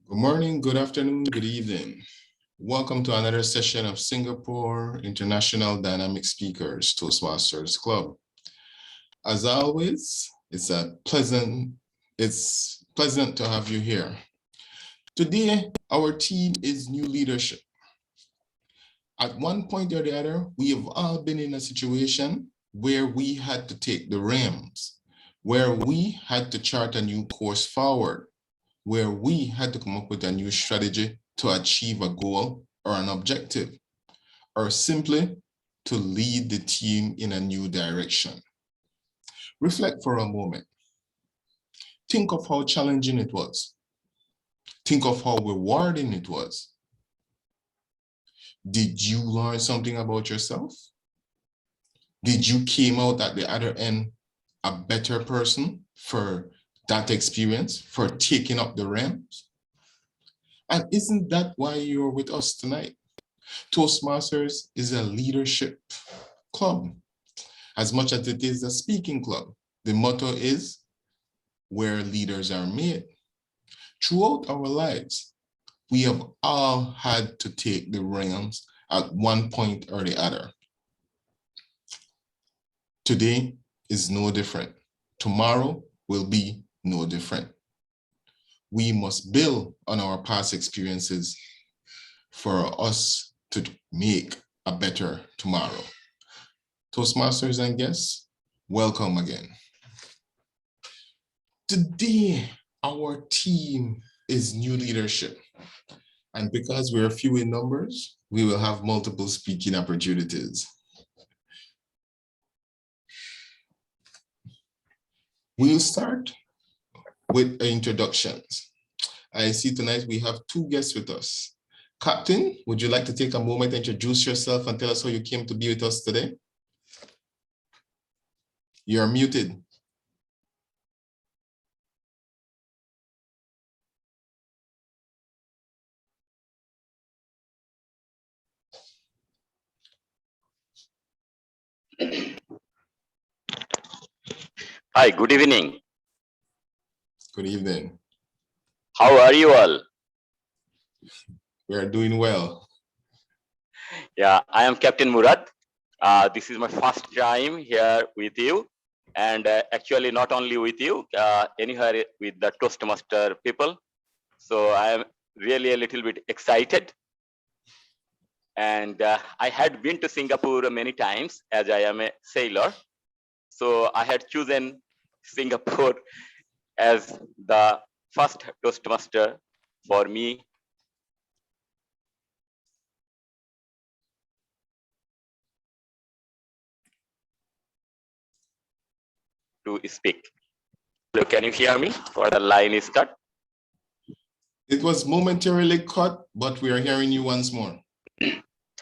Good morning, good afternoon, good evening. Welcome to another session of Singapore International Dynamic Speakers Toastmasters Club. As always, it's pleasant to have you here. Today, our theme is new leadership. At one point or the other, we have all been in a situation where we had to take the reins, where we had to chart a new course forward, where we had to come up with a new strategy to achieve a goal or an objective, or simply to lead the team in a new direction. Reflect for a moment. Think of how challenging it was. Think of how rewarding it was. Did you learn something about yourself? Did you came out at the other end a better person for that experience, for taking up the reins? And isn't that why you're with us tonight? Toastmasters is a leadership club, as much as it is a speaking club. The motto is, where leaders are made. Throughout our lives, we have all had to take the reins at one point or the other. Today is no different. Tomorrow will be no different. We must build on our past experiences for us to make a better tomorrow. Toastmasters and guests, welcome again. Today, our theme is new leadership. And because we're few in numbers, we will have multiple speaking opportunities. We'll start with introductions. I see tonight we have two guests with us. Captain, would you like to take a moment to introduce yourself and tell us how you came to be with us today? You're muted. Hi, good evening. Good evening. How are you all? We are doing well. Yeah, I am Captain Murad. This is my first time here with you, and actually not only with you, anywhere with the Toastmaster people. So I am really a little bit excited. And I had been to Singapore many times as I am a sailor. So I had chosen Singapore as the first Toastmaster for me. To speak. So can you hear me? Or the line is cut? It was momentarily cut, but we are hearing you once more.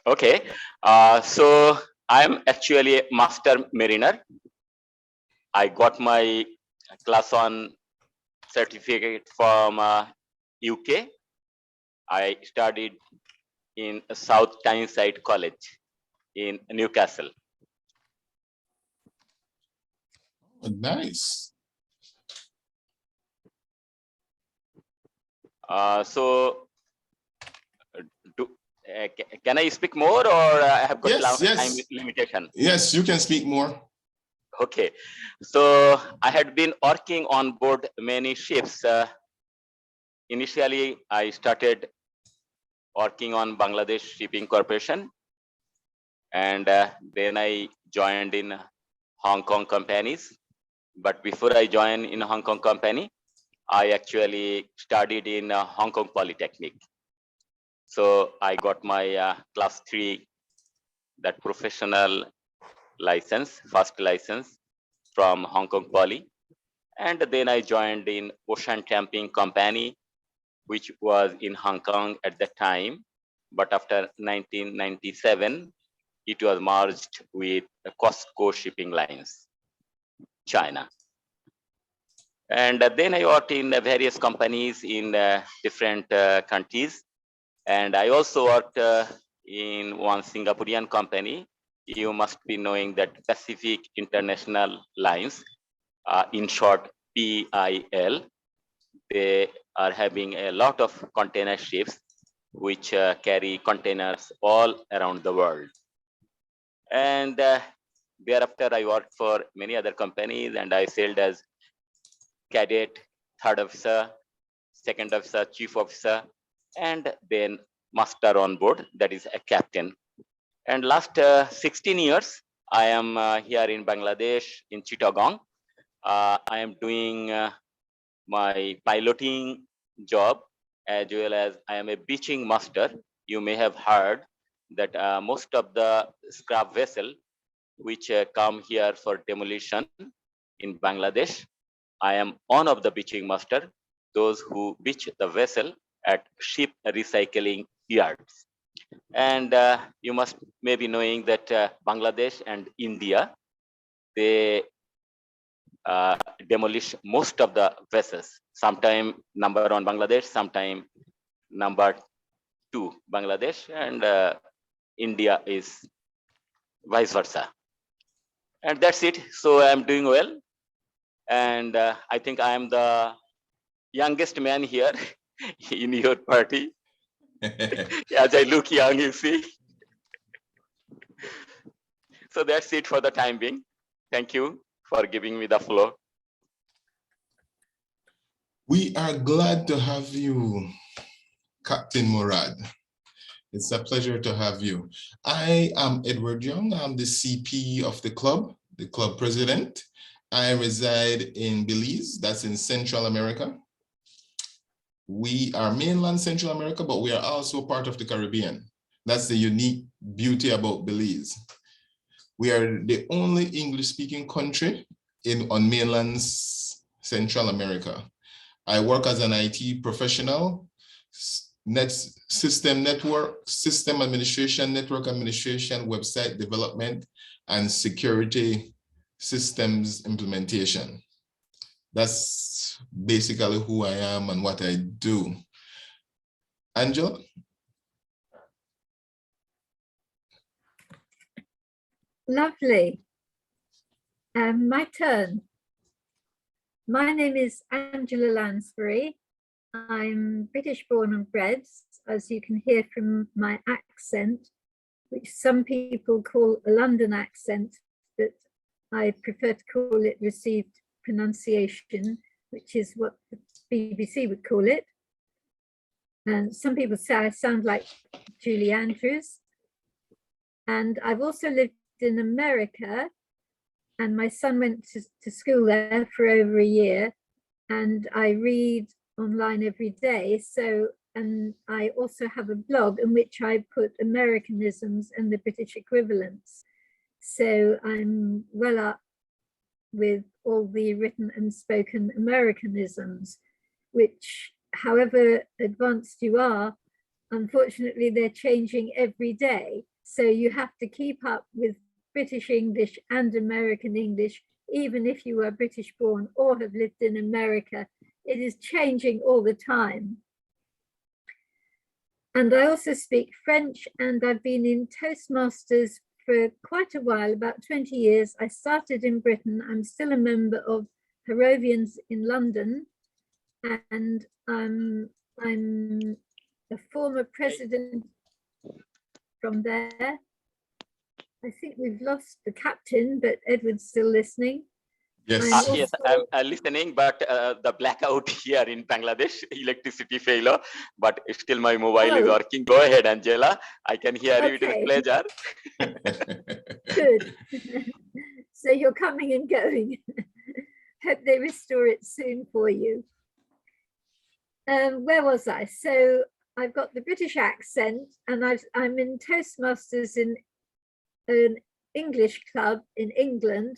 Okay. So I'm actually a master mariner. I got my class on certificate from UK. I studied in South Tyneside College in Newcastle. Oh, nice. Can I speak more, or I have got time limitation? Yes, you can speak more. Okay, so I had been working on board many ships. Initially, I started working on Bangladesh Shipping Corporation, and then I joined in Hong Kong companies. But before I joined in Hong Kong company, I actually studied in Hong Kong Polytechnic. So I got my class 3, that professional license, first license from Hong Kong Poly. And then I joined in Ocean Tramping Company, which was in Hong Kong at the time. But after 1997, it was merged with Costco Shipping Lines, China. And then I worked in various companies in different countries. And I also worked in one Singaporean company. You must be knowing that Pacific International Lines, in short, PIL. they are having a lot of container ships which carry containers all around the world. And thereafter, I worked for many other companies, and I sailed as cadet, third officer, second officer, chief officer, and then master on board, that is a captain. And last 16 years, I am here in Bangladesh, in Chittagong. I am doing my piloting job, as well as I am a beaching master. You may have heard that most of the scrap vessel which come here for demolition in Bangladesh, I am one of the beaching master, those who beach the vessel at ship recycling yards. And you must maybe knowing that Bangladesh and India, they demolish most of the vessels. Sometime number one Bangladesh, sometime number two Bangladesh, and India is vice versa. And that's it. So I'm doing well. And I think I am the youngest man here in your party. As I look young, you see. So that's it for the time being. Thank you for giving me the floor. We are glad to have you, Captain Murad. It's a pleasure to have you. I am Edward Young. I'm the CP of the club president. I reside in Belize, that's in Central America. We are mainland Central America, but we are also part of the Caribbean. That's the unique beauty about Belize. We are the only English-speaking country on mainland Central America. I work as an IT professional, system administration, network administration, website development, and security systems implementation. That's basically who I am and what I do. Angela? Lovely. My turn. My name is Angela Lansbury. I'm British born and bred, as you can hear from my accent, which some people call a London accent, but I prefer to call it received pronunciation, which is what the BBC would call it. And some people say I sound like Julie Andrews. And I've also lived in America, and my son went to school there for over a year, and I read online every day. So, and I also have a blog in which I put Americanisms and the British equivalents. So I'm well up with all the written and spoken Americanisms, which, however advanced you are, unfortunately, they're changing every day. So you have to keep up with British English and American English, even if you are British born or have lived in America. It is changing all the time. And I also speak French, and I've been in Toastmasters for quite a while, about 20 years. I started in Britain. I'm still a member of Harrovians in London, and I'm a former president from there. I think we've lost the captain, but Edward's still listening. Yes. Yes, I'm listening, but the blackout here in Bangladesh, electricity failure, but still my mobile is working. Go ahead, Angela. I can hear you. It is a pleasure. Good. So you're coming and going. Hope they restore it soon for you. Where was I? So I've got the British accent, and I'm in Toastmasters in an English club in England.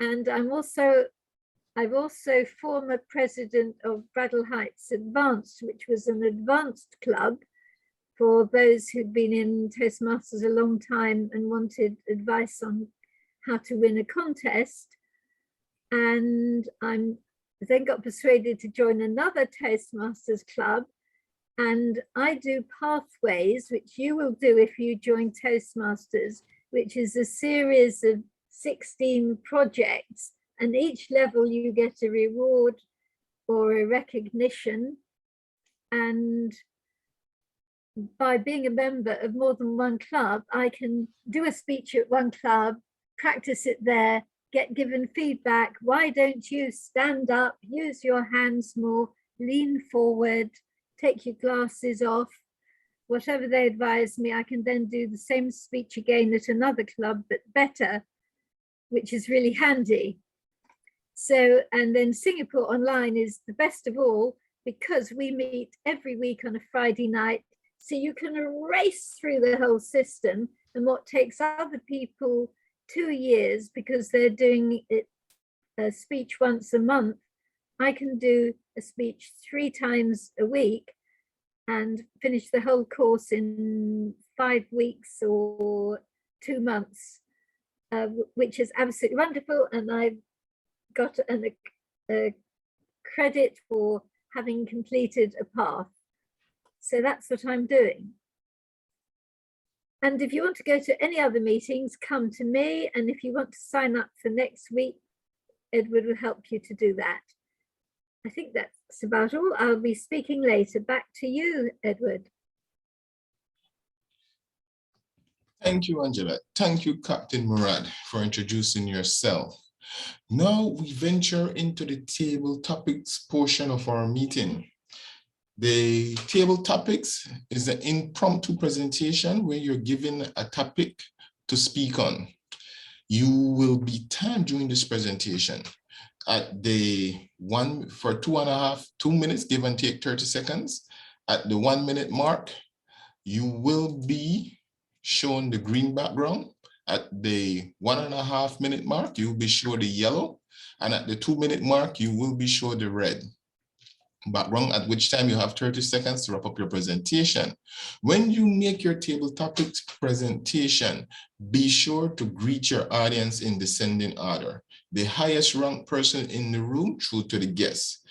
And I've also former president of Bradle Heights Advanced, which was an advanced club for those who'd been in Toastmasters a long time and wanted advice on how to win a contest. And I then got persuaded to join another Toastmasters club. And I do Pathways, which you will do if you join Toastmasters, which is a series of 16 projects, and each level you get a reward or a recognition. And by being a member of more than one club, I can do a speech at one club, practice it there, get given feedback. Why don't you stand up, use your hands more, lean forward, take your glasses off? Whatever they advise me, I can then do the same speech again at another club, but better, which is really handy. So, and then Singapore Online is the best of all because we meet every week on a Friday night. So you can race through the whole system, and what takes other people 2 years because they're doing it, a speech once a month, I can do a speech 3 times a week and finish the whole course in 5 weeks or 2 months, which is absolutely wonderful. And I've got a credit for having completed a path. So that's what I'm doing. And if you want to go to any other meetings, come to me. And if you want to sign up for next week, Edward will help you to do that. I think that's about all. I'll be speaking later. Back to you, Edward. Thank you, Angela. Thank you, Captain Murad, for introducing yourself. Now we venture into the table topics portion of our meeting. The table topics is an impromptu presentation where you're given a topic to speak on. You will be timed during this presentation at the 2 minutes, give and take 30 seconds. At the 1 minute mark, you will be shown the green background. At the 1.5 minute mark, you will be shown the yellow. And at the 2 minute mark, you will be shown the red background, at which time you have 30 seconds to wrap up your presentation. When you make your table topics presentation, be sure to greet your audience in descending order. The highest ranked person in the room through to the guests.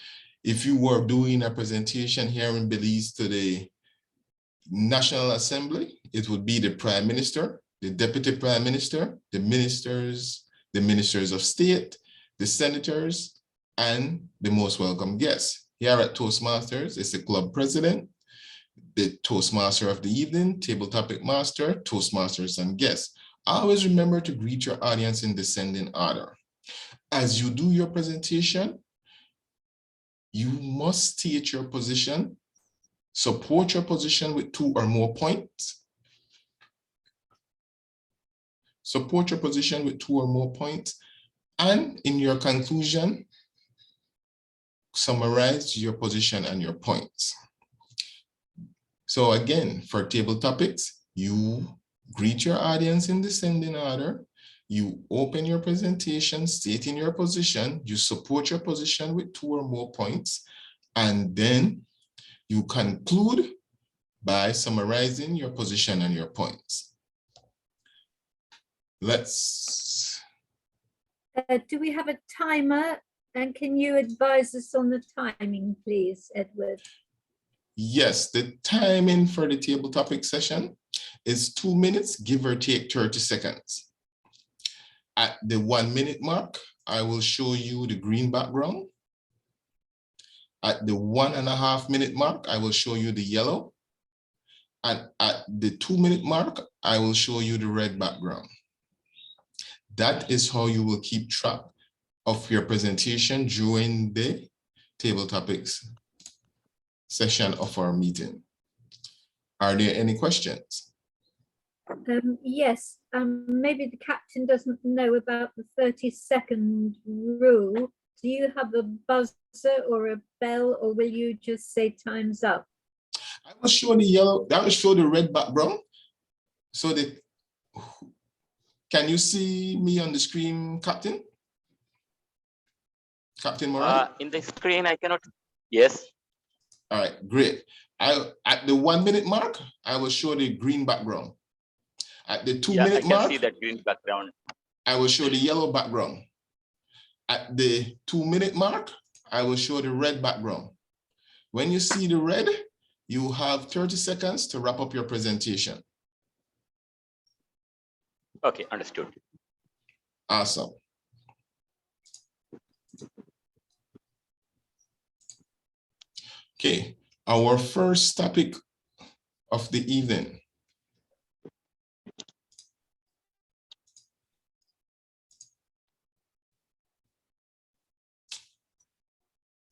If you were doing a presentation here in Belize to the National Assembly, it would be the Prime Minister, the Deputy Prime Minister, the Ministers of State, the Senators, and the most welcome guests. Here at Toastmasters, it's the club president, the Toastmaster of the evening, table topic master, Toastmasters, and guests. Always remember to greet your audience in descending order. As you do your presentation, you must state your position, support your position with 2 or more points. Support your position with 2 or more points. And in your conclusion, summarize your position and your points. So again, for table topics, you greet your audience in descending order. You open your presentation, stating your position. You support your position with 2 or more points. And then you conclude by summarizing your position and your points. Do we have a timer? And can you advise us on the timing, please, Edward? Yes, the timing for the table topic session is 2 minutes, give or take 30 seconds. At the 1 minute mark, I will show you the green background. At the 1.5 minute mark, I will show you the yellow. And at the 2 minute mark, I will show you the red background. That is how you will keep track of your presentation during the table topics session of our meeting. Are there any questions? Yes, maybe the captain doesn't know about the 30-second rule. Do you have a buzzer or a bell, or will you just say time's up? I will show the yellow, that will show the red background. So can you see me on the screen, Captain? Captain Moran? In the screen, I cannot. Yes. All right, great. At the 1 minute mark, I will show the green background. At the 2 minute mark, I can see that green background. I will show the yellow background. At the 2 minute mark, I will show the red background. When you see the red, you have 30 seconds to wrap up your presentation. Okay, understood. Awesome. Okay, our first topic of the evening.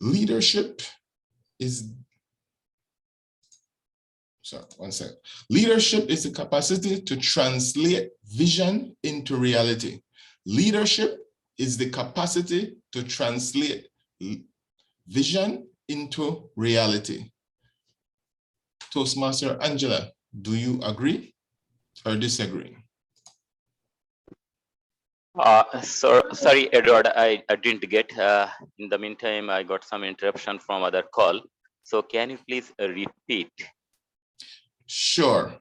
Leadership is, sorry, one sec. Leadership is the capacity to translate vision into reality. Leadership is the capacity to translate vision into reality. Toastmaster Angela, do you agree or disagree? Sorry, Edward, I didn't get. In the meantime, I got some interruption from other call. So can you please repeat? Sure.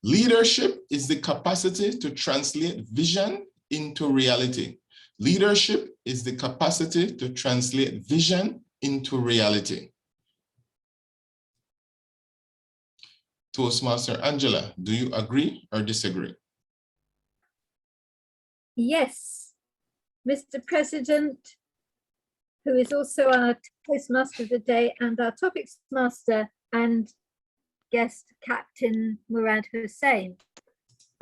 Leadership is the capacity to translate vision into reality. Leadership is the capacity to translate vision into reality. Toastmaster Angela, do you agree or disagree? Yes, Mr. President, who is also our Toastmaster of the day and our Topics Master and guest Captain Murad Hussain.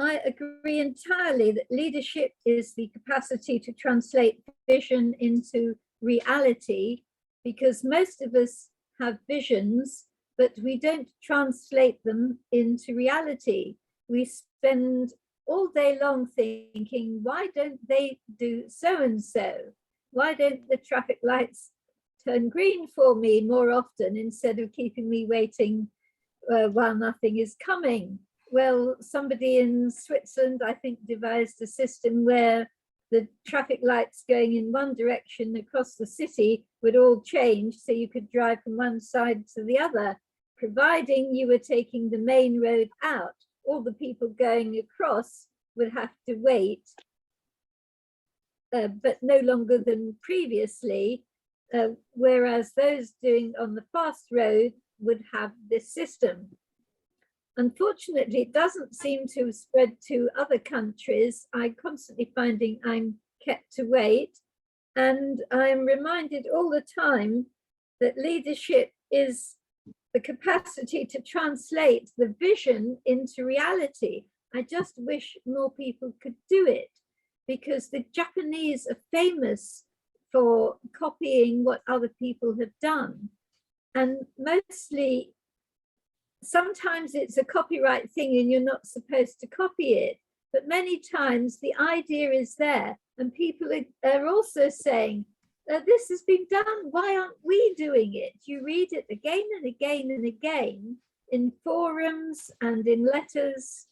I agree entirely that leadership is the capacity to translate vision into reality, because most of us have visions, but we don't translate them into reality. We spend all day long thinking, why don't they do so-and-so? Why don't the traffic lights turn green for me more often instead of keeping me waiting while nothing is coming? Well, somebody in Switzerland, I think, devised a system where the traffic lights going in one direction across the city would all change, so you could drive from one side to the other, providing you were taking the main road out. All the people going across would have to wait, but no longer than previously, whereas those doing on the fast road would have this system. Unfortunately, it doesn't seem to have spread to other countries. I'm constantly finding I'm kept to wait, and I'm reminded all the time that leadership is the capacity to translate the vision into reality. I just wish more people could do it, because the Japanese are famous for copying what other people have done. And mostly, sometimes it's a copyright thing and you're not supposed to copy it, but many times the idea is there and people are also saying, this has been done, why aren't we doing it? You read it again and again and again in forums and in letters.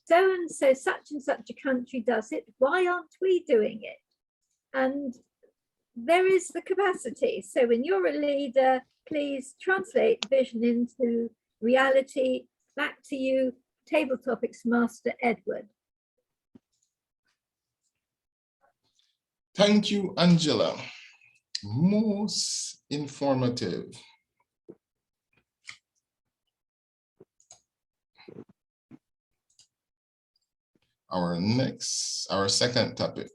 So and so, such and such a country does it, why aren't we doing it? And there is the capacity. So when you're a leader, please translate vision into reality. Back to you, Table Topics Master Edward. Thank you, Angela. Most informative. Our second topic.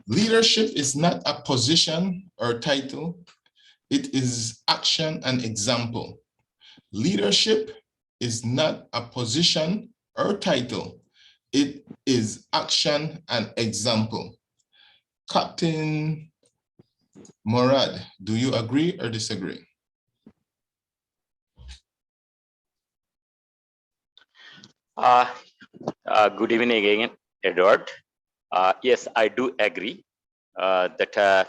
Leadership is not a position or title. It is action and example. Leadership is not a position or title. It is action and example. Captain Murad, do you agree or disagree? Good evening again, Edward. Yes, I do agree that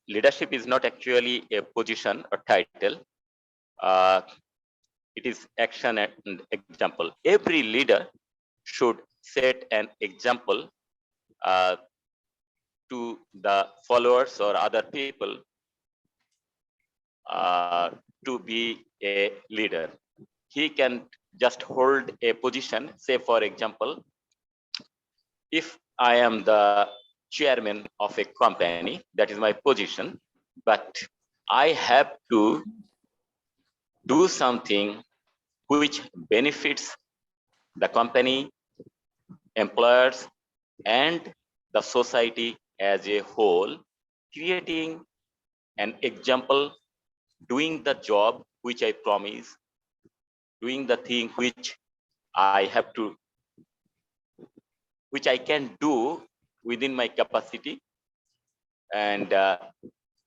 leadership is not actually a position or title. It is action and example. Every leader should set an example to the followers or other people to be a leader. He can just hold a position. Say, for example, if I am the chairman of a company, that is my position, but I have to do something which benefits the company employers, and the society as a whole, creating an example, doing the job which I promise, doing the thing which I have to, which I can do within my capacity. And a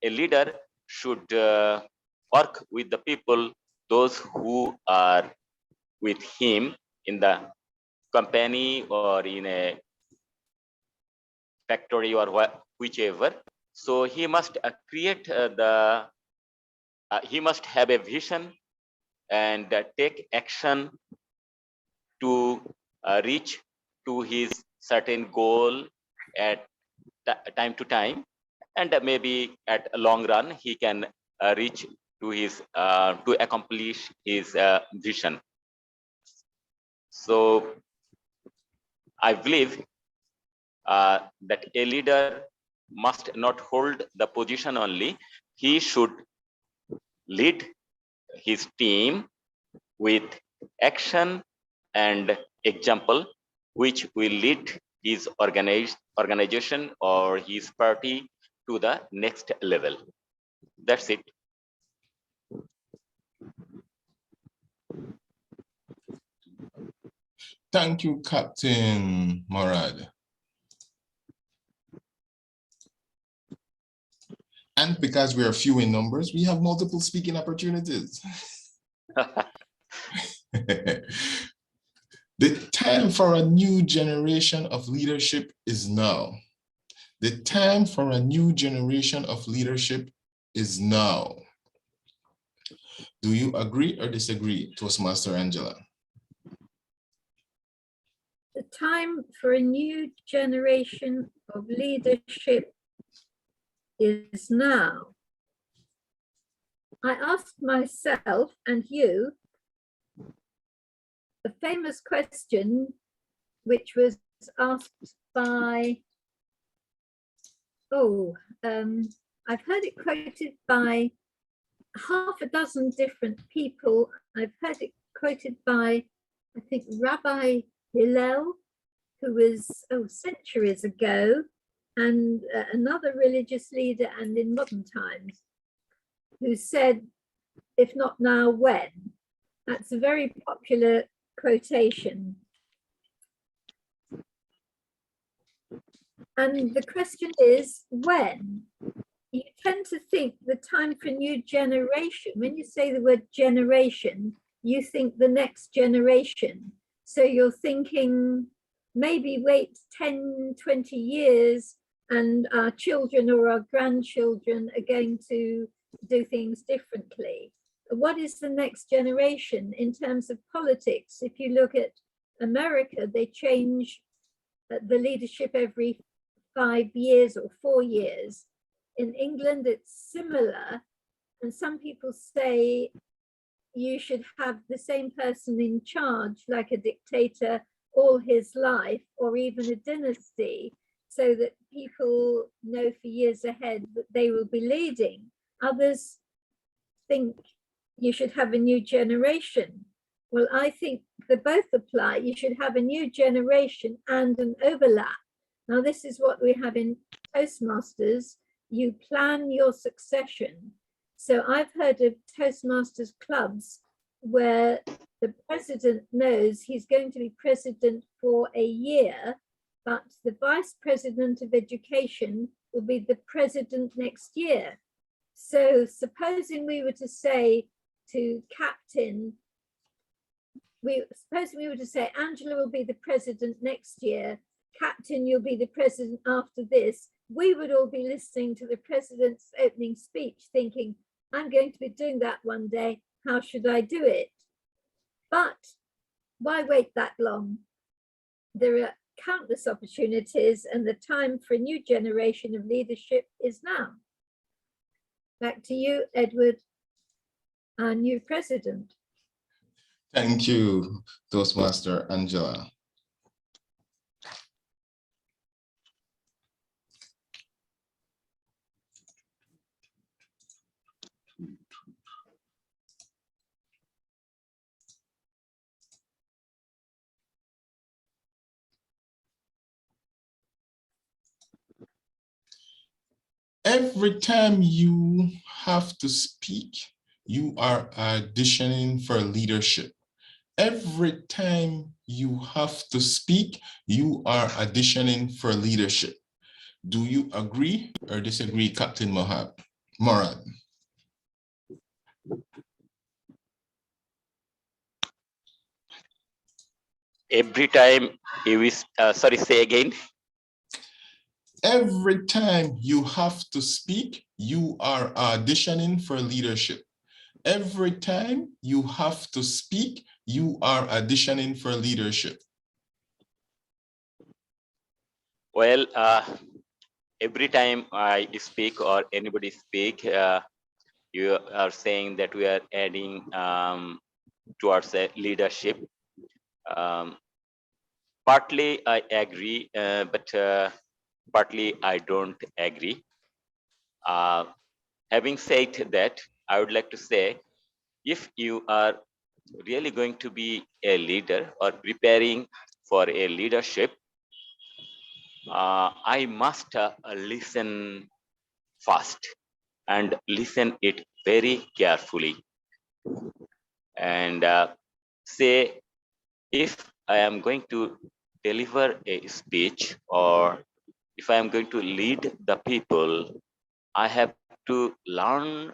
leader should work with the people, those who are with him in the company or in a factory or whichever. So he must create he must have a vision and take action to reach to his certain goal at time to time, and maybe at a long run he can reach to his to accomplish his vision. So I believe that a leader must not hold the position only. He should lead his team with action and example, which will lead his organization or his party to the next level. That's it. Thank you, Captain Morad. And because we are few in numbers, we have multiple speaking opportunities. The time for a new generation of leadership is now. The time for a new generation of leadership is now. Do you agree or disagree, Toastmaster Angela? The time for a new generation of leadership is now. I asked myself and you a famous question which was asked by, I've heard it quoted by half a dozen different people. I've heard it quoted by, I think, Rabbi Hillel, who was centuries ago, and another religious leader, and in modern times, who said, if not now, when? That's a very popular quotation. And the question is, when? You tend to think the time for new generation, when you say the word generation, you think the next generation. So you're thinking, maybe wait 10, 20 years and our children or our grandchildren are going to do things differently. What is the next generation in terms of politics? If you look at America, they change the leadership every 5 years or 4 years. In England, it's similar. And some people say you should have the same person in charge, like a dictator, all his life, or even a dynasty, so that people know for years ahead that they will be leading. Others think you should have a new generation. Well, I think they both apply. You should have a new generation and an overlap. Now, this is what we have in Toastmasters. You plan your succession. So I've heard of Toastmasters clubs where the president knows he's going to be president for a year, but the vice president of education will be the president next year. So supposing we were to say to Captain, supposing we were to say, Angela will be the president next year, Captain, you'll be the president after this, we would all be listening to the president's opening speech thinking, I'm going to be doing that one day, how should I do it? But why wait that long? There are countless opportunities, and the time for a new generation of leadership is now. Back to you, Edward, our new president. Thank you, Toastmaster Angela. Every time you have to speak, you are auditioning for leadership. Every time you have to speak, you are auditioning for leadership. Do you agree or disagree, Captain Morad? Every time you sorry, say again. Every time you have to speak, you are auditioning for leadership. Every time you have to speak, you are auditioning for leadership. Well, every time I speak or anybody speak, you are saying that we are adding towards a leadership. Partly I agree, but partly I don't agree. Having said that, I would like to say, if you are really going to be a leader or preparing for a leadership, I must listen fast and listen it very carefully and say, if I am going to deliver a speech or if I am going to lead the people, I have to learn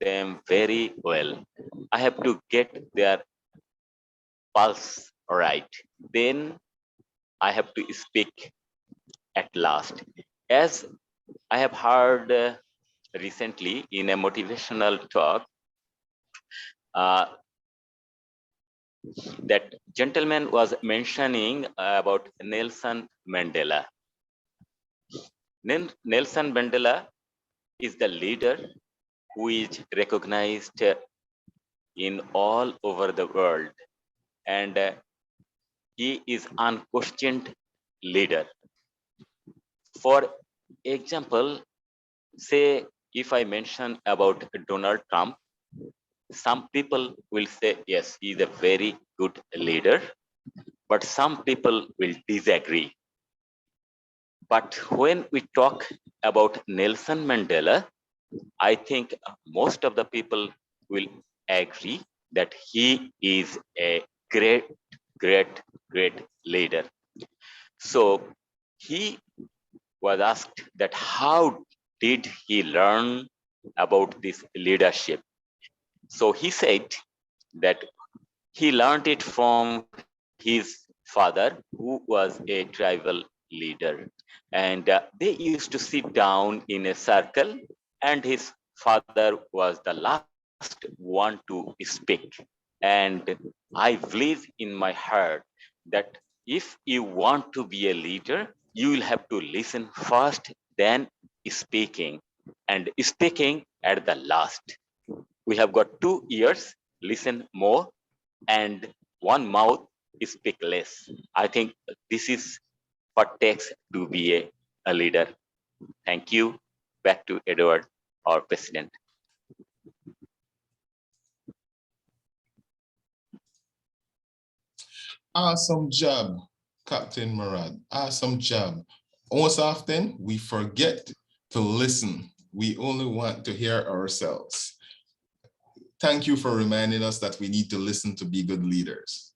them very well. I have to get their pulse right. Then I have to speak at last. As I have heard recently in a motivational talk, uh, that gentleman was mentioning about Nelson Mandela. Nelson Mandela is the leader who is recognized in all over the world, and he is unquestioned leader. For example, say if I mention about Donald Trump, some people will say yes, he is a very good leader, but some people will disagree. But when we talk about Nelson Mandela, I think most of the people will agree that he is a great, great, great leader. So he was asked that how did he learn about this leadership? So he said that he learned it from his father, who was a tribal leader. And they used to sit down in a circle, and his father was the last one to speak. And I believe in my heart that if you want to be a leader, you will have to listen first, then speaking, and speaking at the last. We have got 2 ears, listen more, and one mouth, speak less. I think this is what takes to be a leader. Thank you. Back to Edward, our president. Awesome job, Captain Murad. Awesome job. Most often, we forget to listen. We only want to hear ourselves. Thank you for reminding us that we need to listen to be good leaders.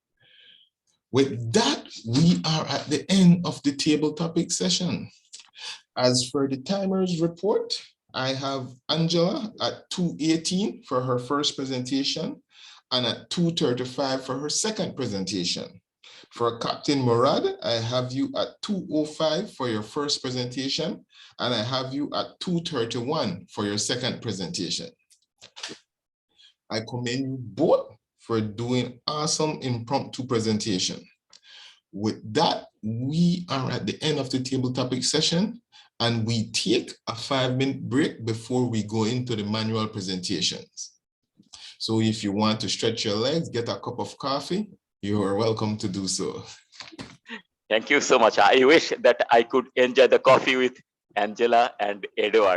With that, we are at the end of the table topic session. As for the timers report, I have Angela at 2:18 for her first presentation and at 2:35 for her second presentation. For Captain Murad, I have you at 2:05 for your first presentation, and I have you at 2:31 for your second presentation. I commend you both for doing awesome impromptu presentation. With that, we are at the end of the table topic session, and we take a 5-minute break before we go into the manual presentations. So if you want to stretch your legs, get a cup of coffee, you are welcome to do so. Thank you so much. I wish that I could enjoy the coffee with Angela and Edward.